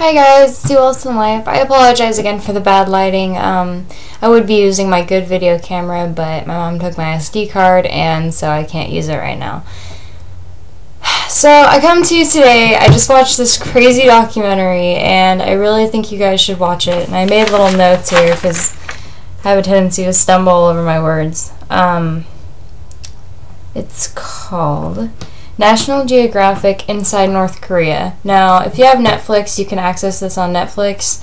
Hi guys, it's Wilson Life. I apologize again for the bad lighting. I would be using my good video camera, but my mom took my SD card and so I can't use it right now. So I come to you today. I just watched this crazy documentary and I really think you guys should watch it. And I made little notes here because I have a tendency to stumble over my words. It's called National Geographic Inside North Korea. Now, if you have Netflix, you can access this on Netflix.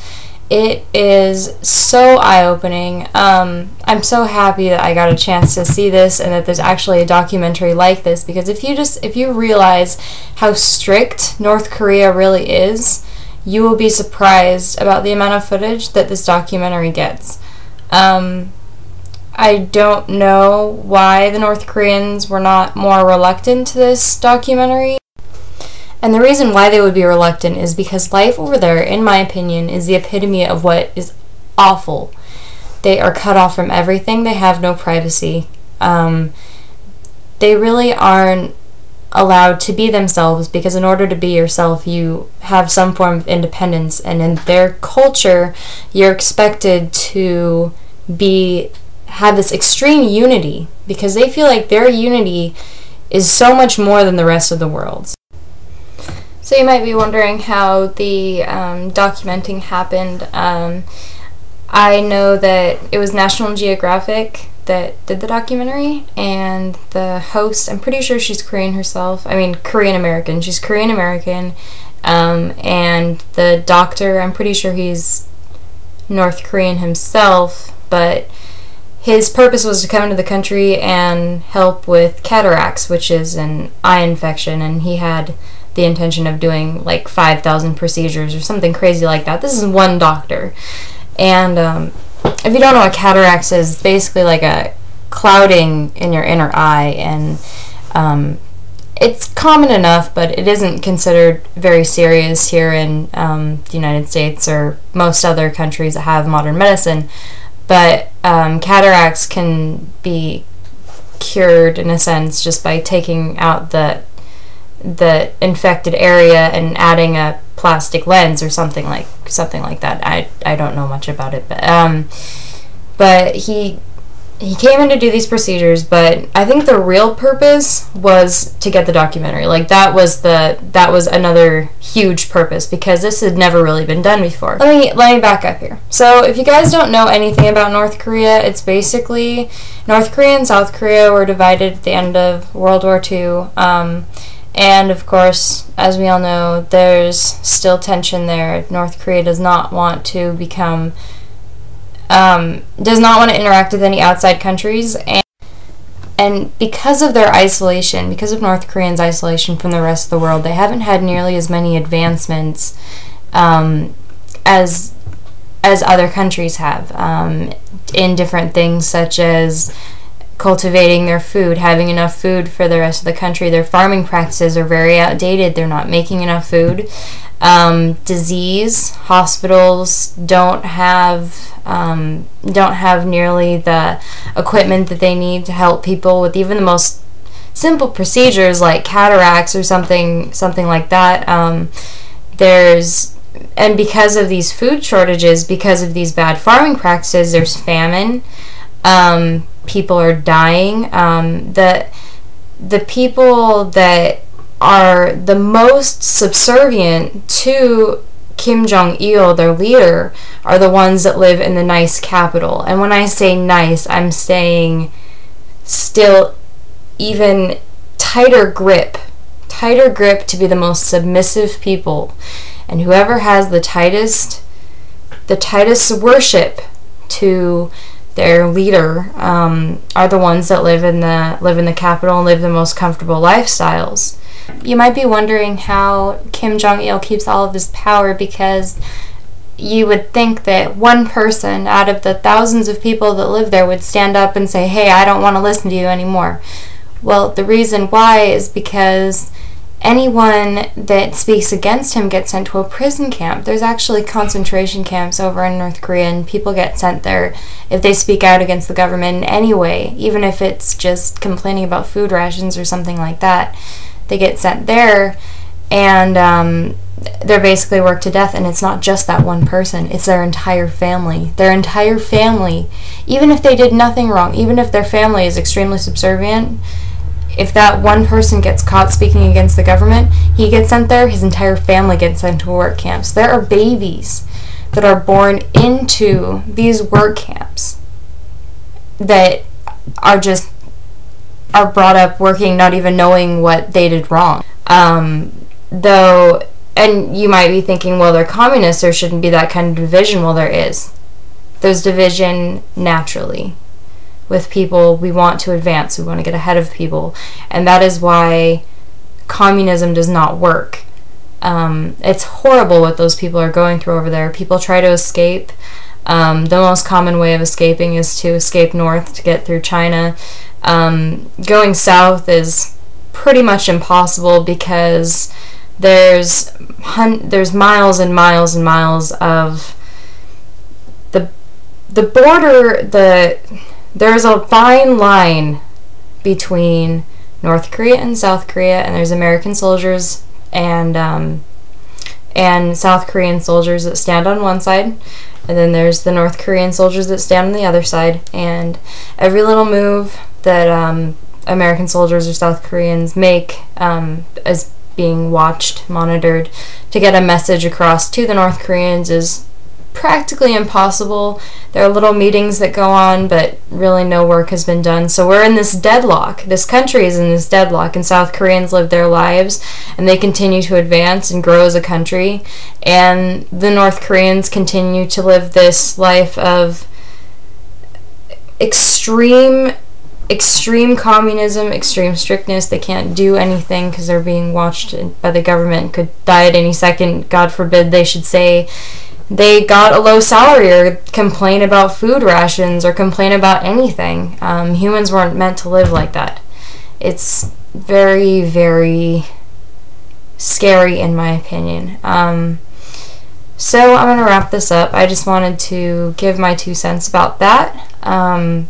It is so eye-opening. I'm so happy that I got a chance to see this and that there's actually a documentary like this, because if you realize how strict North Korea really is, you will be surprised about the amount of footage that this documentary gets. I don't know why the North Koreans were not more reluctant to this documentary. And the reason why they would be reluctant is because life over there, in my opinion, is the epitome of what is awful. They are cut off from everything. They have no privacy. They really aren't allowed to be themselves, because in order to be yourself, you have some form of independence. And in their culture, you're expected to have this extreme unity, because they feel like their unity is so much more than the rest of the world. So you might be wondering how the documenting happened. I know that it was National Geographic that did the documentary, and the host, I'm pretty sure she's Korean herself. I mean, Korean American. She's Korean American. And the doctor, I'm pretty sure he's North Korean himself, but his purpose was to come into the country and help with cataracts, which is an eye infection, and he had the intention of doing like 5,000 procedures or something crazy like that. This is one doctor. And if you don't know what cataracts is, basically like a clouding in your inner eye, and it's common enough, but it isn't considered very serious here in the United States or most other countries that have modern medicine. But cataracts can be cured, in a sense, just by taking out the infected area and adding a plastic lens or something like that. I don't know much about it, but he came in to do these procedures. But I think the real purpose was to get the documentary. Like that was another huge purpose, because this had never really been done before. Let me back up here. So if you guys don't know anything about North Korea, it's basically North Korea and South Korea were divided at the end of World War II. And of course, as we all know, there's still tension there. North Korea does not want to interact with any outside countries, and because of their isolation, because of North Koreans' isolation from the rest of the world, they haven't had nearly as many advancements as other countries have in different things, such as cultivating their food, having enough food for the rest of the country. Their farming practices are very outdated. They're not making enough food. Disease, hospitals don't have nearly the equipment that they need to help people with even the most simple procedures like cataracts or something like that. And because of these food shortages, because of these bad farming practices, there's famine. People are dying. The people that are the most subservient to Kim Jong Il, their leader, are the ones that live in the nice capital. And when I say nice, I'm saying still even tighter grip to be the most submissive people. And whoever has the tightest worship to their leader are the ones that live in the capital and live the most comfortable lifestyles. You might be wondering how Kim Jong Il keeps all of his power, because you would think that one person out of the thousands of people that live there would stand up and say, "Hey, I don't want to listen to you anymore." Well, the reason why is because anyone that speaks against him gets sent to a prison camp. There's actually concentration camps over in North Korea, and people get sent there if they speak out against the government in any way, even if it's just complaining about food rations or something like that. They get sent there, and they're basically worked to death. And it's not just that one person, it's their entire family. Their entire family, even if they did nothing wrong, even if their family is extremely subservient, if that one person gets caught speaking against the government, he gets sent there, his entire family gets sent to work camps. There are babies that are born into these work camps that are brought up working, not even knowing what they did wrong. Though, and you might be thinking, well, they're communists, there shouldn't be that kind of division. Well, there is. There's division naturally. With people, we want to advance, we want to get ahead of people, and that is why communism does not work. It's horrible what those people are going through over there. People try to escape. The most common way of escaping is to escape north to get through China. Going south is pretty much impossible because there's miles and miles and miles of the border. There's a fine line between North Korea and South Korea, and there's American soldiers and South Korean soldiers that stand on one side, and then there's the North Korean soldiers that stand on the other side. And every little move that American soldiers or South Koreans make is being watched, monitored, to get a message across to the North Koreans is practically impossible. There are little meetings that go on, but really no work has been done. So we're in this deadlock. This country is in this deadlock, and South Koreans live their lives, and they continue to advance and grow as a country, and the North Koreans continue to live this life of extreme communism, extreme strictness. They can't do anything because they're being watched by the government, could die at any second. God forbid they should say they got a low salary or complain about food rations or complain about anything. Humans weren't meant to live like that. It's very, very scary in my opinion. So I'm going to wrap this up. I just wanted to give my 2 cents about that. I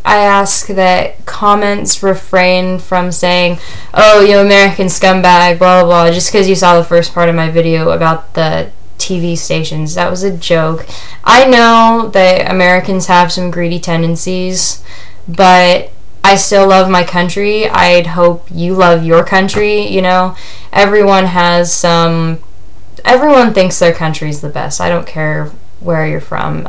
ask that comments refrain from saying, oh, you American scumbag, blah, blah, blah, just because you saw the first part of my video about the TV stations. That was a joke. I know that Americans have some greedy tendencies, but I still love my country. I'd hope you love your country, you know. Everyone thinks their country's the best. I don't care where you're from.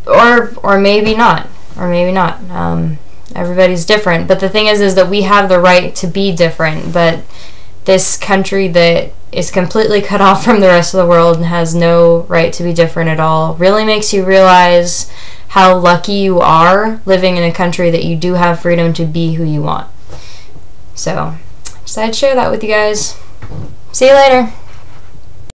Or maybe not. Or maybe not. Everybody's different. But the thing is that we have the right to be different, but this country that is completely cut off from the rest of the world and has no right to be different at all really makes you realize how lucky you are living in a country that you do have freedom to be who you want. So, I decided to share that with you guys. See you later.